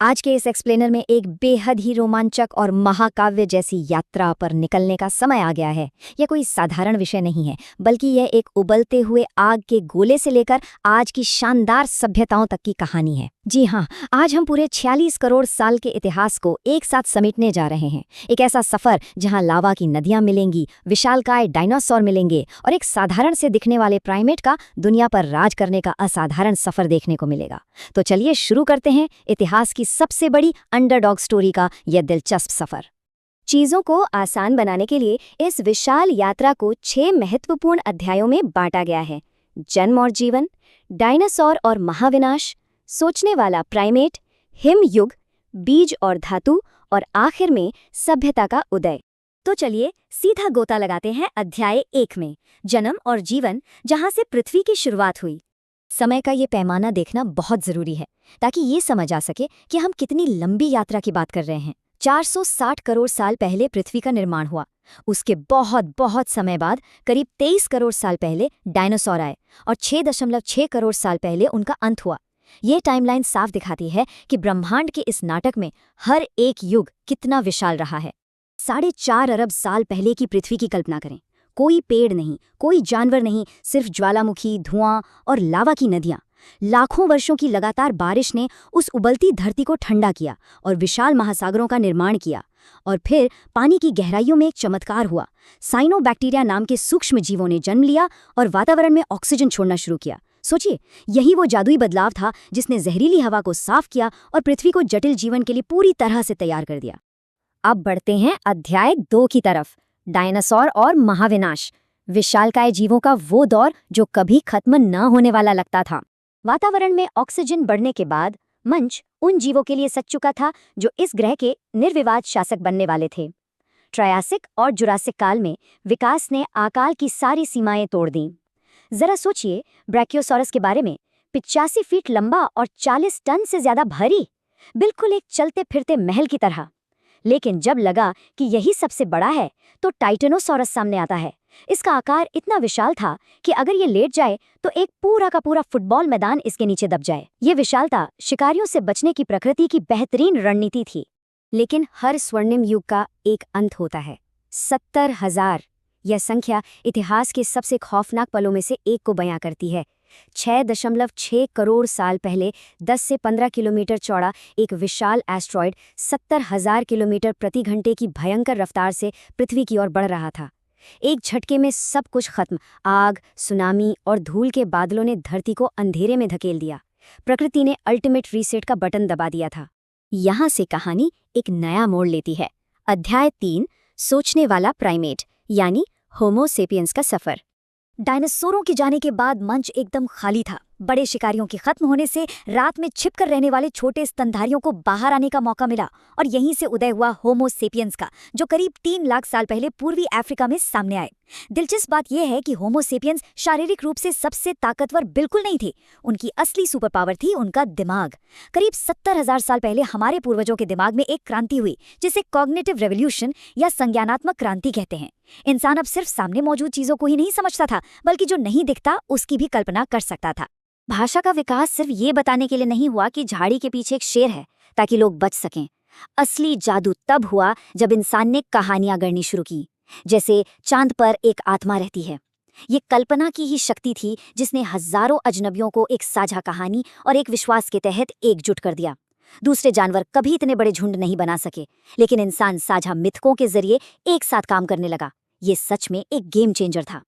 आज के इस एक्सप्लेनर में एक बेहद ही रोमांचक और महाकाव्य जैसी यात्रा पर निकलने का समय आ गया है। यह कोई साधारण विषय नहीं है, बल्कि यह एक उबलते हुए आग के गोले से लेकर आज की शानदार सभ्यताओं तक की कहानी है। जी हाँ, आज हम पूरे 46 करोड़ साल के इतिहास को एक साथ समेटने जा रहे हैं। एक ऐसा सफर जहाँ लावा की नदियाँ मिलेंगी, विशालकाय डायनासोर मिलेंगे और एक साधारण से दिखने वाले प्राइमेट का दुनिया पर राज करने का असाधारण सफर देखने को मिलेगा। तो चलिए शुरू करते हैं इतिहास की सबसे बड़ी अंडरडॉग स्टोरी का यह दिलचस्प सफर। चीजों को आसान बनाने के लिए इस विशाल यात्रा को 6 महत्वपूर्ण अध्यायों में बांटा गया है। जन्म और जीवन, डायनासोर और महाविनाश, सोचने वाला प्राइमेट, हिम युग, बीज और धातु और आखिर में सभ्यता का उदय। तो चलिए सीधा गोता लगाते हैं अध्याय 1 में, जन्म और जीवन, जहां से पृथ्वी की शुरुआत हुई। समय का ये पैमाना देखना बहुत जरूरी है ताकि ये समझ आ सके कि हम कितनी लंबी यात्रा की बात कर रहे हैं। 460 करोड़ साल पहले पृथ्वी का निर्माण हुआ। उसके बहुत बहुत समय बाद करीब 23 करोड़ साल पहले डायनासोर आए और 6.6 करोड़ साल पहले उनका अंत हुआ। ये टाइमलाइन साफ दिखाती है कि ब्रह्मांड के इस नाटक में हर एक युग कितना विशाल रहा है। 4.5 अरब साल पहले की पृथ्वी की कल्पना करें। कोई पेड़ नहीं, कोई जानवर नहीं, सिर्फ ज्वालामुखी, धुआं और लावा की नदियां। लाखों वर्षों की लगातार बारिश ने उस उबलती धरती को ठंडा किया और विशाल महासागरों का निर्माण किया। और फिर पानी की गहराइयों में एक चमत्कार हुआ। साइनोबैक्टीरिया नाम के सूक्ष्म जीवों ने जन्म लिया और वातावरण में ऑक्सीजन छोड़ना शुरू किया। सोचिए, यही वो जादुई बदलाव था जिसने जहरीली हवा को साफ किया और पृथ्वी को जटिल जीवन के लिए पूरी तरह से तैयार कर दिया। अब बढ़ते हैं अध्याय 2 की तरफ, डायनासोर और महाविनाश। विशालकाय जीवों का वो दौर जो कभी खत्म न होने वाला लगता था। वातावरण में ऑक्सीजन बढ़ने के बाद मंच उन जीवों के लिए सज चुका था जो इस ग्रह के निर्विवाद शासक बनने वाले थे। ट्रायासिक और जुरासिक काल में विकास ने आकाल की सारी सीमाएं तोड़ दी। जरा सोचिए, ब्रैकियोसॉरस के बारे में, 85 फीट लंबा और 40 टन से ज्यादा भारी, बिल्कुल एक चलते फिरते महल की तरह। लेकिन जब लगा कि यही सबसे बड़ा है तो टाइटेनोसॉरस सामने आता है। इसका आकार इतना विशाल था कि अगर ये लेट जाए तो एक पूरा का पूरा फुटबॉल मैदान इसके नीचे दब जाए। ये विशालता शिकारियों से बचने की प्रकृति की बेहतरीन रणनीति थी। लेकिन हर स्वर्णिम युग का एक अंत होता है। 70,000 यह संख्या इतिहास के सबसे खौफनाक पलों में से एक को बयां करती है। 6.6 करोड़ साल पहले 10 से 15 किलोमीटर चौड़ा एक विशाल एस्ट्रॉयड 70,000 किलोमीटर प्रति घंटे की भयंकर रफ्तार से पृथ्वी की ओर बढ़ रहा था। एक झटके में सब कुछ खत्म। आग, सुनामी और धूल के बादलों ने धरती को अंधेरे में धकेल दिया। प्रकृति ने अल्टीमेट रीसेट का बटन दबा दिया था। यहाँ से कहानी एक नया मोड़ लेती है। अध्याय 3, सोचने वाला प्राइमेट यानी होमो सेपियंस का सफर। डायनासोरों के जाने के बाद मंच एकदम खाली था। बड़े शिकारियों के खत्म होने से रात में छिपकर रहने वाले छोटे स्तनधारियों को बाहर आने का मौका मिला और यहीं से उदय हुआ होमो सेपियंस का, जो करीब 3 लाख साल पहले पूर्वी अफ्रीका में सामने आए। दिलचस्प बात यह है कि होमो सेपियंस शारीरिक रूप से सबसे ताकतवर बिल्कुल नहीं थे। उनकी असली सुपर पावर थी उनका दिमाग। करीब 70,000 साल पहले हमारे पूर्वजों के दिमाग में एक क्रांति हुई जिसे कॉग्निटिव रेवोल्यूशन या संज्ञानात्मक क्रांति कहते हैं। इंसान अब सिर्फ सामने मौजूद चीजों को ही नहीं समझता था, बल्कि जो नहीं दिखता उसकी भी कल्पना कर सकता था। भाषा का विकास सिर्फ ये बताने के लिए नहीं हुआ कि झाड़ी के पीछे एक शेर है ताकि लोग बच सकें। असली जादू तब हुआ जब इंसान ने कहानियां गढ़नी शुरू की, जैसे चांद पर एक आत्मा रहती है। ये कल्पना की ही शक्ति थी जिसने हजारों अजनबियों को एक साझा कहानी और एक विश्वास के तहत एकजुट कर दिया। दूसरे जानवर कभी इतने बड़े झुंड नहीं बना सके, लेकिन इंसान साझा मिथकों के जरिए एक साथ काम करने लगा। ये सच में एक गेम चेंजर था।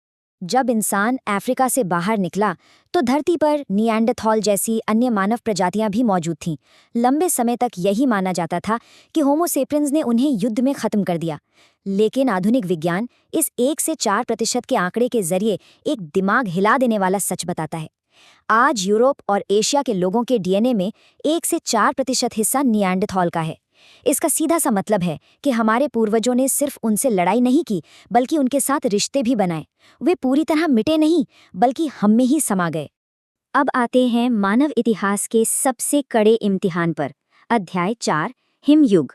जब इंसान अफ्रीका से बाहर निकला तो धरती पर निएंडरथॉल जैसी अन्य मानव प्रजातियां भी मौजूद थीं। लंबे समय तक यही माना जाता था कि होमो सेपियंस ने उन्हें युद्ध में खत्म कर दिया। लेकिन आधुनिक विज्ञान इस 1 से 4% के आंकड़े के जरिए एक दिमाग हिला देने वाला सच बताता है। आज यूरोप और एशिया के लोगों के डीएनए में 1 से 4% हिस्सा निएंडरथॉल का है। इसका सीधा सा मतलब है कि हमारे पूर्वजों ने सिर्फ उनसे लड़ाई नहीं की, बल्कि उनके साथ रिश्ते भी बनाए। वे पूरी तरह मिटे नहीं, बल्कि हम में ही समा गए। अब आते हैं मानव इतिहास के सबसे कड़े इम्तिहान पर। अध्याय 4, हिमयुग।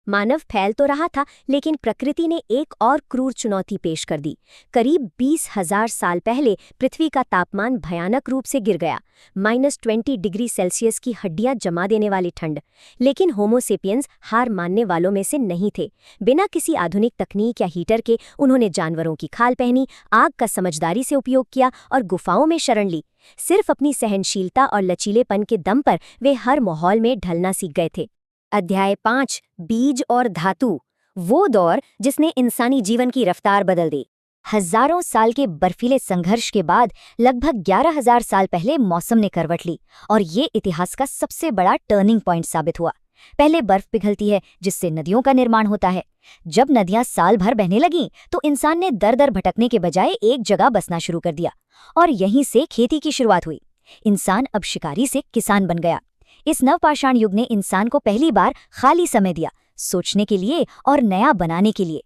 मानव फैल तो रहा था, लेकिन प्रकृति ने एक और क्रूर चुनौती पेश कर दी। करीब 20,000 साल पहले पृथ्वी का तापमान भयानक रूप से गिर गया। -20 डिग्री सेल्सियस की हड्डियां जमा देने वाली ठंड। लेकिन होमो सेपियंस हार मानने वालों में से नहीं थे। बिना किसी आधुनिक तकनीक या हीटर के उन्होंने जानवरों की खाल पहनी, आग का समझदारी से उपयोग किया और गुफाओं में शरण ली। सिर्फ अपनी सहनशीलता और लचीलेपन के दम पर वे हर माहौल में ढलना सीख गए थे। अध्याय 5, बीज और धातु। वो दौर जिसने इंसानी जीवन की रफ्तार बदल दी। हजारों साल के बर्फीले संघर्ष के बाद लगभग 11,000 साल पहले मौसम ने करवट ली और ये इतिहास का सबसे बड़ा टर्निंग पॉइंट साबित हुआ। पहले बर्फ पिघलती है, जिससे नदियों का निर्माण होता है। जब नदियां साल भर बहने लगीं, तो इंसान ने दर दर भटकने के बजाय एक जगह बसना शुरू कर दिया और यहीं से खेती की शुरुआत हुई। इंसान अब शिकारी से किसान बन गया। इस नवपाषाण युग ने इंसान को पहली बार खाली समय दिया, सोचने के लिए और नया बनाने के लिए।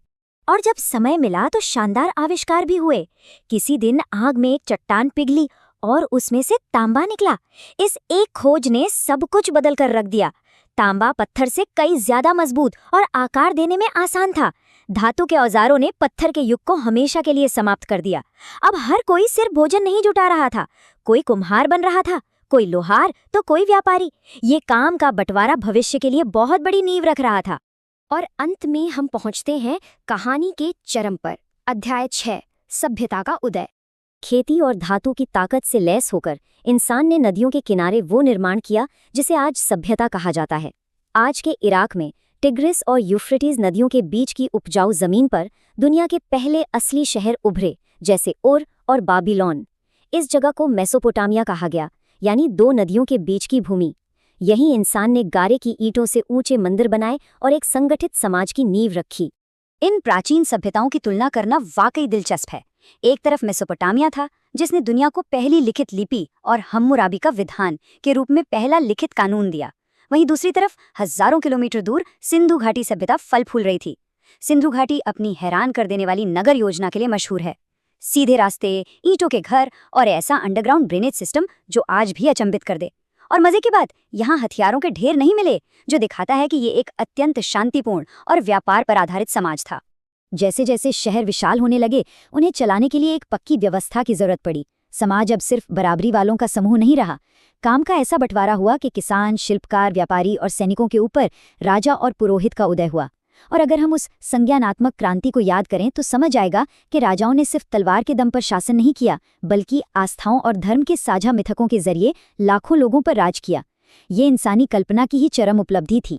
और जब समय मिला तो शानदार आविष्कार भी हुए। किसी दिन आग में एक चट्टान पिघली और उसमें से तांबा निकला। इस एक खोज ने सब कुछ बदल कर रख दिया। तांबा पत्थर से कई ज्यादा मजबूत और आकार देने में आसान था। धातु के औजारों ने पत्थर के युग को हमेशा के लिए समाप्त कर दिया। अब हर कोई सिर्फ भोजन नहीं जुटा रहा था, कोई कुम्हार बन रहा था, कोई लोहार तो कोई व्यापारी। ये काम का बंटवारा भविष्य के लिए बहुत बड़ी नींव रख रहा था। और अंत में हम पहुंचते हैं कहानी के चरम पर। अध्याय 6, सभ्यता का उदय। खेती और धातु की ताकत से लैस होकर इंसान ने नदियों के किनारे वो निर्माण किया जिसे आज सभ्यता कहा जाता है। आज के इराक में टिग्रिस और यूफ्रेटिस नदियों के बीच की उपजाऊ जमीन पर दुनिया के पहले असली शहर उभरे, जैसे उर और बाबिलोन। इस जगह को मेसोपोटामिया कहा गया, यानी 2 नदियों के बीच की भूमि। यहीं इंसान ने गारे की ईंटों से ऊंचे मंदिर बनाए और एक संगठित समाज की नींव रखी। इन प्राचीन सभ्यताओं की तुलना करना वाकई दिलचस्प है। एक तरफ मेसोपोटामिया था, जिसने दुनिया को पहली लिखित लिपि और हम्मुराबी का विधान के रूप में पहला लिखित कानून दिया। वहीं दूसरी तरफ हजारों किलोमीटर दूर सिंधु घाटी सभ्यता फल फूल रही थी। सिंधु घाटी अपनी हैरान कर देने वाली नगर योजना के लिए मशहूर है। सीधे रास्ते, ईंटों के घर और ऐसा अंडरग्राउंड ड्रेनेज सिस्टम जो आज भी अचंभित कर दे। और मजे की बात, यहाँ हथियारों के ढेर नहीं मिले, जो दिखाता है कि ये एक अत्यंत शांतिपूर्ण और व्यापार पर आधारित समाज था। जैसे जैसे शहर विशाल होने लगे, उन्हें चलाने के लिए एक पक्की व्यवस्था की जरूरत पड़ी। समाज अब सिर्फ बराबरी वालों का समूह नहीं रहा। काम का ऐसा बंटवारा हुआ कि किसान, शिल्पकार, व्यापारी और सैनिकों के ऊपर राजा और पुरोहित का उदय हुआ। और अगर हम उस संज्ञानात्मक क्रांति को याद करें तो समझ आएगा कि राजाओं ने सिर्फ तलवार के दम पर शासन नहीं किया, बल्कि आस्थाओं और धर्म के साझा मिथकों के जरिए लाखों लोगों पर राज किया। ये इंसानी कल्पना की ही चरम उपलब्धि थी।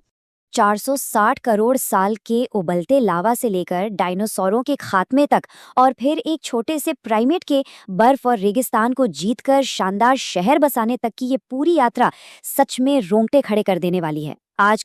460 करोड़ साल के उबलते लावा से लेकर डायनासोरों के खात्मे तक और फिर एक छोटे से प्राइमेट के बर्फ और रेगिस्तान को जीतकर शानदार शहर बसाने तक की ये पूरी यात्रा सच में रोंगटे खड़े कर देने वाली है। आज